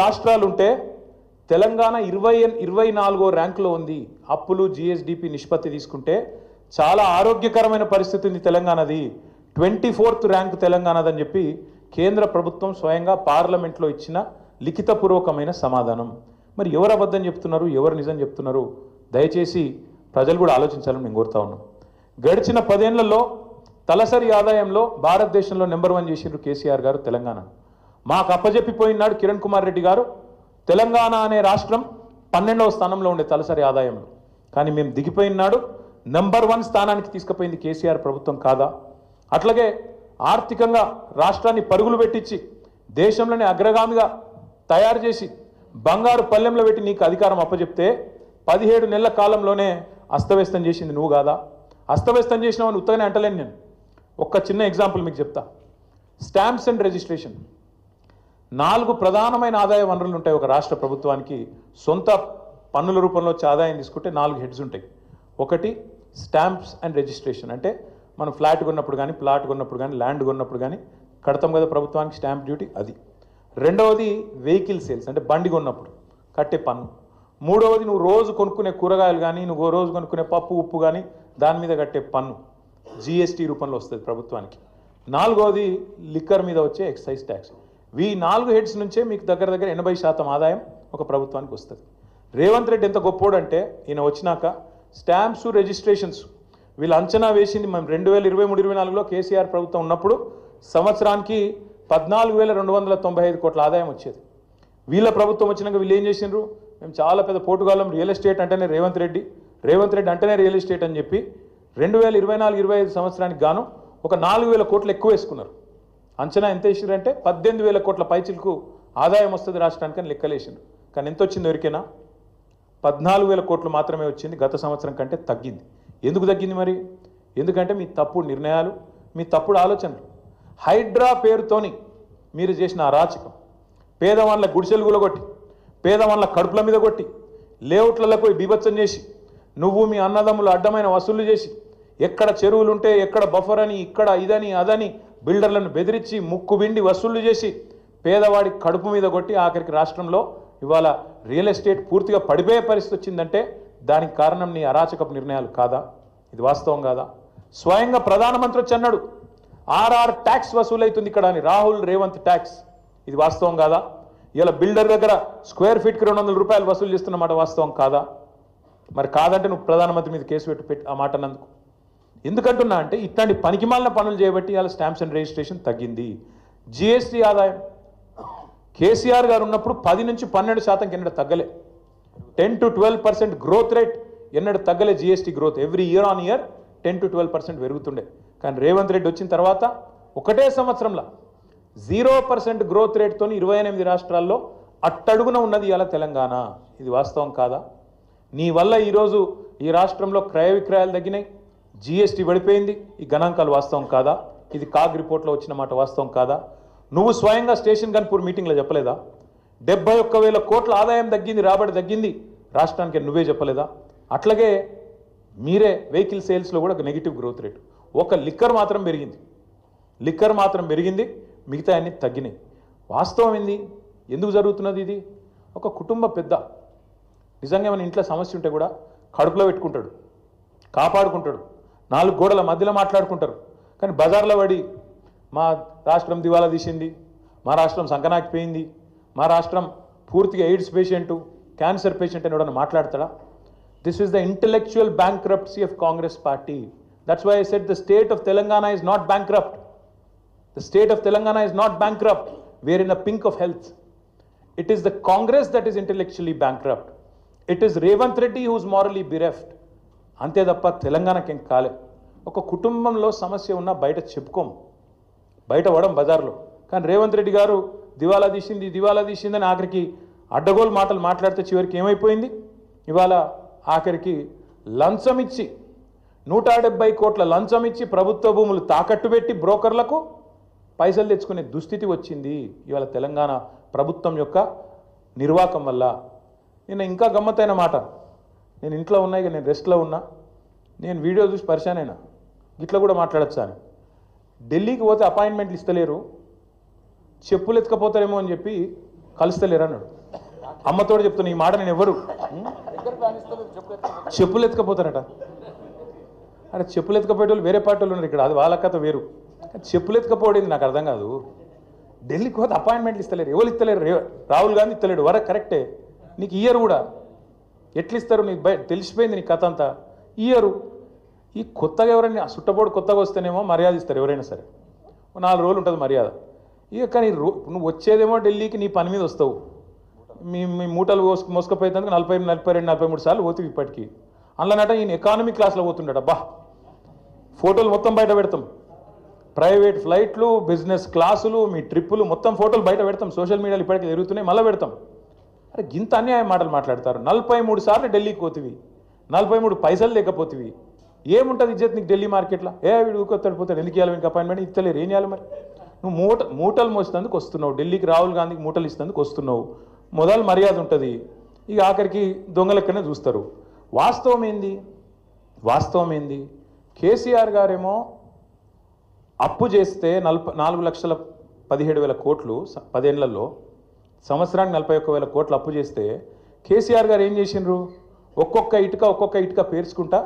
రాష్ట్రాలు ఉంటే తెలంగాణ 24వ ర్యాంకులో ఉంది. అప్పులు జిఎస్డిపి నిష్పత్తి తీసుకుంటే చాలా ఆరోగ్యకరమైన పరిస్థితి ఉంది తెలంగాణది. 24th ర్యాంక్ తెలంగాణదని చెప్పి కేంద్ర ప్రభుత్వం స్వయంగా పార్లమెంట్లో ఇచ్చిన లిఖితపూర్వకమైన సమాధానం. మరి ఎవరు అబద్ధం చెప్తున్నారు, ఎవరు నిజం చెప్తున్నారు? దయచేసి ప్రజలు కూడా ఆలోచించాలని నేను కోరుతా ఉన్నాం. గడిచిన 10 ఏళ్లలో తలసరి ఆదాయంలో భారతదేశంలో నెంబర్ 1 చేసిండ్రు కేసీఆర్ గారు తెలంగాణ. మాకు అప్పజెప్పిపోయినాడు కిరణ్ కుమార్ రెడ్డి గారు. తెలంగాణ అనే రాష్ట్రం 12వ స్థానంలో ఉండే తలసరి ఆదాయంలో. కానీ మేము దిగిపోయినాడు నెంబర్ 1 స్థానానికి తీసుకుపోయింది కేసీఆర్ ప్రభుత్వం కాదా? అట్లాగే ఆర్థికంగా రాష్ట్రాన్ని పరుగులు పెట్టించి దేశంలోనే అగ్రగామిగా తయారు చేసి బంగారు పల్లెంలో పెట్టి నీకు అధికారం అప్పచెప్తే 17 నెలల కాలంలోనే అస్తవ్యస్తం చేసింది నువ్వు కాదా? అస్తవ్యస్తం చేసినావని ఉత్తగానే అంటలేను నేను. ఒక్క చిన్న ఎగ్జాంపుల్ మీకు చెప్తా. స్టాంప్స్ అండ్ రిజిస్ట్రేషన్ 4 ప్రధానమైన ఆదాయ వనరులు ఉంటాయి ఒక రాష్ట్ర ప్రభుత్వానికి. సొంత పన్నుల రూపంలో వచ్చే ఆదాయం తీసుకుంటే 4 హెడ్స్ ఉంటాయి. ఒకటి స్టాంప్స్ అండ్ రిజిస్ట్రేషన్, అంటే మనం ఫ్లాట్ కొన్నప్పుడు కానీ, ప్లాట్ కొన్నప్పుడు కానీ, ల్యాండ్ కొన్నప్పుడు కానీ కడతాం కదా ప్రభుత్వానికి స్టాంప్ డ్యూటీ, అది. రెండవది వెహికల్ సేల్స్, అంటే బండి కొన్నప్పుడు కట్టే పన్ను. మూడవది నువ్వు రోజు కొనుక్కునే కూరగాయలు కానీ, నువ్వు రోజు కొనుక్కునే పప్పు ఉప్పు కానీ దాని మీద కట్టే పన్ను జిఎస్టీ రూపంలో వస్తుంది ప్రభుత్వానికి. నాలుగవది లిక్కర్ మీద వచ్చే ఎక్సైజ్ ట్యాక్స్. ఈ 4 హెడ్స్ నుంచే మీకు దగ్గర 80% ఆదాయం ఒక ప్రభుత్వానికి వస్తుంది. రేవంత్ రెడ్డి ఎంత గొప్పోడంటే ఈయన వచ్చినాక స్టాంప్స్ రిజిస్ట్రేషన్స్ వీళ్ళు అంచనా వేసింది. మేము 2023-24లో కేసీఆర్ ప్రభుత్వం ఉన్నప్పుడు సంవత్సరానికి 14,295 కోట్ల ఆదాయం వచ్చేది. వీళ్ళ ప్రభుత్వం వచ్చినాక వీళ్ళు ఏం చేసిండ్రు? మేము చాలా పెద్ద పోటుగాలం, రియల్ ఎస్టేట్ అంటేనే రేవంత్ రెడ్డి అంటేనే రియల్ ఎస్టేట్ అని చెప్పి 2024-25 సంవత్సరానికి గాను ఒక 4,000 కోట్లు ఎక్కువ వేసుకున్నారు. అంచనా ఎంత వేసారంటే 18,000 కోట్ల పైచిలకు ఆదాయం వస్తుంది రాష్ట్రానికి అని లెక్కలేసిండ్రు. కానీ ఎంత వచ్చింది ఎవరికైనా? 14,000 కోట్లు మాత్రమే వచ్చింది. గత సంవత్సరం కంటే తగ్గింది. ఎందుకు తగ్గింది మరి? ఎందుకంటే మీ తప్పుడు నిర్ణయాలు, మీ తప్పుడు ఆలోచనలు. హైడ్రా పేరుతోని మీరు చేసిన అరాచకం, పేదవాళ్ళ గుడిసెలు గులగొట్టి, పేదవాళ్ళ కడుపుల మీద కొట్టి, లేఅవుట్లకు బీభత్సం చేసి, నువ్వు మీ అన్నదమ్ములు అడ్డమైన వసూళ్లు చేసి, ఎక్కడ చెరువులు ఉంటే ఎక్కడ బఫర్ అని, ఇక్కడ ఇదని అదని బిల్డర్లను బెదిరించి ముక్కు బిండి వసూళ్లు చేసి పేదవాడి కడుపు మీద కొట్టి ఆఖరికి రాష్ట్రంలో ఇవాళ రియల్ ఎస్టేట్ పూర్తిగా పడిపోయే పరిస్థితి వచ్చిందంటే దానికి కారణం నీ అరాచకపు నిర్ణయాలు కాదా? ఇది వాస్తవం కాదా? స్వయంగా ప్రధానమంత్రి వచ్చి అన్నాడు ఆర్ఆర్ ట్యాక్స్ వసూలైతుంది ఇక్కడ అని, రాహుల్ రేవంత్ ట్యాక్స్. ఇది వాస్తవం కాదా? ఇలా బిల్డర్ దగ్గర స్క్వేర్ ఫీట్కి 200 రూపాయలు వసూలు చేస్తున్నమాట వాస్తవం కాదా? మరి కాదంటే నువ్వు ప్రధానమంత్రి మీద కేసు పెట్టి ఆ మాట అన్నందుకు. ఎందుకంటున్నా అంటే ఇట్లాంటి పనికిమాలిన పనులు చేయబట్టి ఇలా స్టాంప్స్ అండ్ రిజిస్ట్రేషన్ తగ్గింది. జిఎస్టీ ఆదాయం కేసీఆర్ గారు ఉన్నప్పుడు 10 నుంచి 12% ఎన్నడూ తగ్గలే. 10 to 12% గ్రోత్ రేట్ ఎన్నడూ తగ్గలే. GST growth every year on year 10 to 12% పెరుగుతుండే. కానీ రేవంత్ రెడ్డి వచ్చిన తర్వాత ఒకటే సంవత్సరంలో 0% గ్రోత్ రేట్తో 28 రాష్ట్రాల్లో అట్టడుగున ఉన్నది ఇలా తెలంగాణ. ఇది వాస్తవం కాదా? నీ వల్ల ఈరోజు ఈ రాష్ట్రంలో క్రయ విక్రయాలు తగ్గినాయి, జిఎస్టీ పడిపోయింది. ఈ గణాంకాలు వాస్తవం కాదా? ఇది కాగ్ రిపోర్ట్లో వచ్చిన మాట వాస్తవం కాదా? నువ్వు స్వయంగా స్టేషన్ గన్పూర్ మీటింగ్లో చెప్పలేదా? 71,000 కోట్ల ఆదాయం తగ్గింది, రాబడి తగ్గింది రాష్ట్రానికి, నువ్వే చెప్పలేదా? అట్లాగే మీరే వెహికల్ సేల్స్లో కూడా నెగిటివ్ గ్రోత్ రేటు. ఒక లిక్కర్ మాత్రం పెరిగింది, మిగతా అన్ని తగ్గినాయి. వాస్తవం ఏంది? ఎందుకు జరుగుతున్నది ఇది? ఒక కుటుంబ పెద్ద నిజంగా మన ఇంట్లో సమస్య ఉంటే కూడా కడుపులో పెట్టుకుంటాడు, కాపాడుకుంటాడు, 4 గోడల మధ్యలో మాట్లాడుకుంటారు. కానీ బజార్లో పడి మా రాష్ట్రం దివాలా తీసింది, మా రాష్ట్రం సంకనాకిపోయింది, మా రాష్ట్రం పూర్తిగా ఎయిడ్స్ పేషెంటు, క్యాన్సర్ పేషెంట్ అని ఎవడన్నా మాట్లాడతాడా? This is the intellectual bankruptcy of Congress party. That's why I said the state of Telangana is not bankrupt. The state of Telangana is not bankrupt. We are in a pink of health. It is the Congress that is intellectually bankrupt. It is Revanth Reddy who is morally bereft. అంతే తప్ప తెలంగాణకి ఏం కాలే. ఒక కుటుంబంలో సమస్య ఉన్నా బయట చెప్పుకోము, బయట పడం బజార్లో. కానీ రేవంత్ రెడ్డి గారు దివాలా తీసిందని ఆఖరికి అడ్డగోలు మాటలు మాట్లాడితే చివరికి ఏమైపోయింది? ఇవాళ ఆఖరికి లంచం ఇచ్చి 170 కోట్ల లంచం ఇచ్చి ప్రభుత్వ భూములు తాకట్టు పెట్టి బ్రోకర్లకు పైసలు తెచ్చుకునే దుస్థితి వచ్చింది ఇవాళ తెలంగాణ ప్రభుత్వం యొక్క నిర్వాకం వల్ల. నేను ఇంకా గమ్మత్తైన మాట, నేను ఇంట్లో ఉన్నా, ఇక నేను రెస్ట్లో ఉన్నా, నేను వీడియో చూసి పరిశాన్ అయినా, ఇట్లా కూడా మాట్లాడచ్చా అని. ఢిల్లీకి పోతే అపాయింట్మెంట్లు ఇస్తలేరు, చెప్పులు ఎత్తుకపోతారేమో అని చెప్పి కలుస్తలేరు అన్నాడు. అమ్మతోడు చెప్తున్నా ఈ మాట, నేను ఎవరు చెప్పులు ఎత్తుకపోతారట. అరే చెప్పులు ఎత్తుకపోయేటోళ్ళు వేరే పార్టీ వాళ్ళు ఉన్నారు ఇక్కడ, అది వాళ్ళ కథ వేరు. చెప్పులు ఎత్తుకపోయింది నాకు అర్థం కాదు. ఢిల్లీకి పోతే అపాయింట్మెంట్లు ఇస్తలేరు, ఎవరు ఇస్తలేరు, రాహుల్ గాంధీ ఇస్తలేడు, వరకు కరెక్టే. నీకు ఇయ్యరు కూడా, ఎట్లు ఇస్తారు నీకు తెలిసిపోయింది నీ కథ అంతా. ఇయ్యరు. ఈ కొత్తగా ఎవరైనా సుట్టపోడు కొత్తగా వస్తేనేమో మర్యాద ఇస్తారు ఎవరైనా సరే, 4 రోజులు ఉంటుంది మర్యాద. ఇక కానీ నువ్వు వచ్చేదేమో ఢిల్లీకి నీ పని మీద వస్తావు, మీ మూటలు మోసుకపోయేందుకు 40, 42, 43 సార్లు పోతుంది ఇప్పటికీ. అందులోనట ఈయన ఎకానమీ క్లాస్లో పోతుండట. బా ఫోటోలు మొత్తం బయట పెడతాం, ప్రైవేట్ ఫ్లైట్లు, బిజినెస్ క్లాసులు, మీ ట్రిప్పులు మొత్తం ఫోటోలు బయట పెడతాం, సోషల్ మీడియాలో ఇప్పటికీ తిరుగుతున్నాయి, మళ్ళీ పెడతాం. అరే గింత అన్యాయం మాటలు మాట్లాడతారు. 43 సార్లు ఢిల్లీకి పోతివి, 43 పైసలు లేకపోతివి, ఏముంటుంది ఇజ్జత్ నీకు ఢిల్లీ మార్కెట్లో? వీడు ఊకొత్తాడు పోతాడు, ఎందుకు ఇవ్వాలి వీనికి అపాయింట్మెంట్? ఇస్తలేరు, ఏం చేయాలి మరి? నువ్వు మూటలు మోసేందుకు వస్తున్నావు ఢిల్లీకి, రాహుల్ గాంధీకి మూటలు ఇస్తేందుకు వస్తున్నావు, మొదలు మర్యాద ఉంటుంది, ఇక ఆఖరికి దొంగలెక్కనే చూస్తారు. వాస్తవం ఏంది? కేసీఆర్ గారేమో అప్పు చేస్తే 4,17,000 కోట్లు 10 ఏళ్లలో, సంవత్సరానికి 41,000 కోట్లు అప్పు చేస్తే కేసీఆర్ గారు ఏం చేసిండ్రు? ఒక్కొక్క ఇటుక పేర్చుకుంటా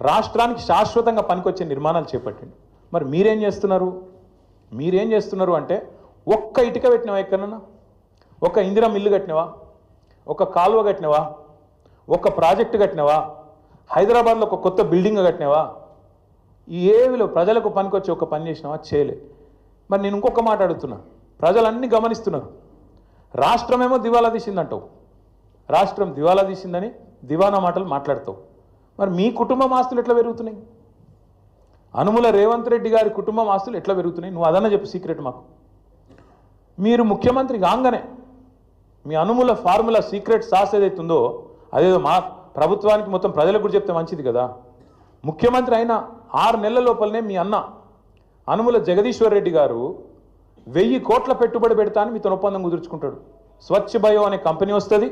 రాష్ట్రానికి శాశ్వతంగా పనికొచ్చే నిర్మాణాలు చేపట్టిండు. మరి మీరేం చేస్తున్నారు అంటే, ఒక్క ఇటుక పెట్టినవా ఎక్కడన్నా? ఒక ఇందిరా మిల్లు కట్టినవా? ఒక కాలువ కట్టినవా? ఒక ప్రాజెక్టు కట్టినవా? హైదరాబాద్లో ఒక కొత్త బిల్డింగ్ కట్టినవా? ఏవిలో ప్రజలకు పనికొచ్చి ఒక పని చేసినావా? చేయలే. మరి నేను ఇంకొక మాట అడుగుతున్నా, ప్రజలన్నీ గమనిస్తున్నారు. రాష్ట్రమేమో దివాలా తీసిందంటావు, రాష్ట్రం దివాలా తీసిందని దివానా మాటలు మాట్లాడతావు. మరి మీ కుటుంబం ఆస్తులు ఎట్లా పెరుగుతున్నాయి? అనుముల రేవంత్ రెడ్డి గారి కుటుంబం ఆస్తులు ఎట్లా పెరుగుతున్నాయి? నువ్వు అదన్నా చెప్పు సీక్రెట్ మాకు. మీరు ముఖ్యమంత్రి కాగానే మీ అనుముల ఫార్ములా సీక్రెట్ సాస్ ఏదైతుందో అదేదో మా ప్రభుత్వానికి మొత్తం ప్రజలకు కూడా చెప్తే మంచిది కదా. ముఖ్యమంత్రి అయిన 6 నెలల లోపలనే మీ అన్న అనుముల జగదీశ్వర్ రెడ్డి గారు 1000 కోట్ల పెట్టుబడి పెడతా అని మీతో ఒప్పందం కుదుర్చుకుంటాడు. స్వచ్ఛ బయో అనే కంపెనీ వస్తుంది,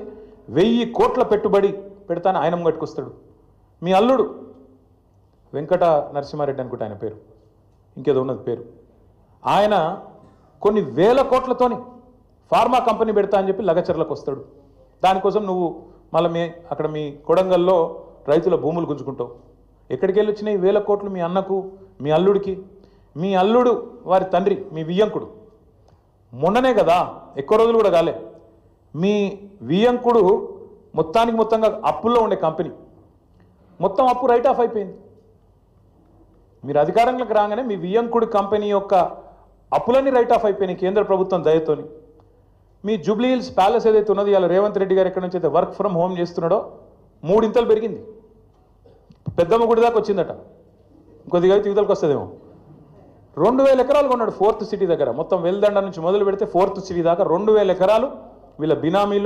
1000 కోట్ల పెట్టుబడి పెడతా అని ఆయన కట్టుకొస్తాడు. మీ అల్లుడు వెంకట నరసింహారెడ్డి అనుకుంటే ఆయన పేరు, ఇంకేదో ఉన్నది పేరు, ఆయన కొన్ని వేల కోట్లతోని ఫార్మా కంపెనీ పెడతా అని చెప్పి లగచర్లకు వస్తాడు. దానికోసం నువ్వు మళ్ళీ అక్కడ మీ కొడంగల్లో రైతుల భూములు గుంజుకుంటావు. ఎక్కడికి వెళ్ళి వచ్చినాయి వేల కోట్లు మీ అన్నకు, మీ అల్లుడికి? మీ అల్లుడు వారి తండ్రి మీ వియ్యంకుడు మొన్ననే కదా, ఎక్కువ రోజులు కూడా కాలే, మీ వియ్యంకుడు మొత్తంగా అప్పుల్లో ఉండే కంపెనీ మొత్తం అప్పు రైట్ ఆఫ్ అయిపోయింది. మీరు అధికారంలోకి రాగానే మీ వియ్యంకుడి కంపెనీ యొక్క అప్పులన్నీ రైట్ ఆఫ్ అయిపోయినాయి కేంద్ర ప్రభుత్వం దయతోని. మీ జూబ్లీ హిల్స్ ప్యాలెస్ ఏదైతే ఉన్నది, ఇలా రేవంత్ రెడ్డి గారు ఎక్కడి నుంచి అయితే వర్క్ ఫ్రమ్ హోమ్ చేస్తున్నాడో 3 ఇంతలు పెరిగింది, పెద్దమ్మ గుడి దాకా వచ్చిందట, కొద్దిగా తీగలకు వస్తుందేమో. 2000 ఎకరాలు కొన్నాడు 4th సిటీ దగ్గర, మొత్తం వెల్దండ నుంచి మొదలు పెడితే 4th సిటీ దాకా 2000 ఎకరాలు వీళ్ళ బినామీలు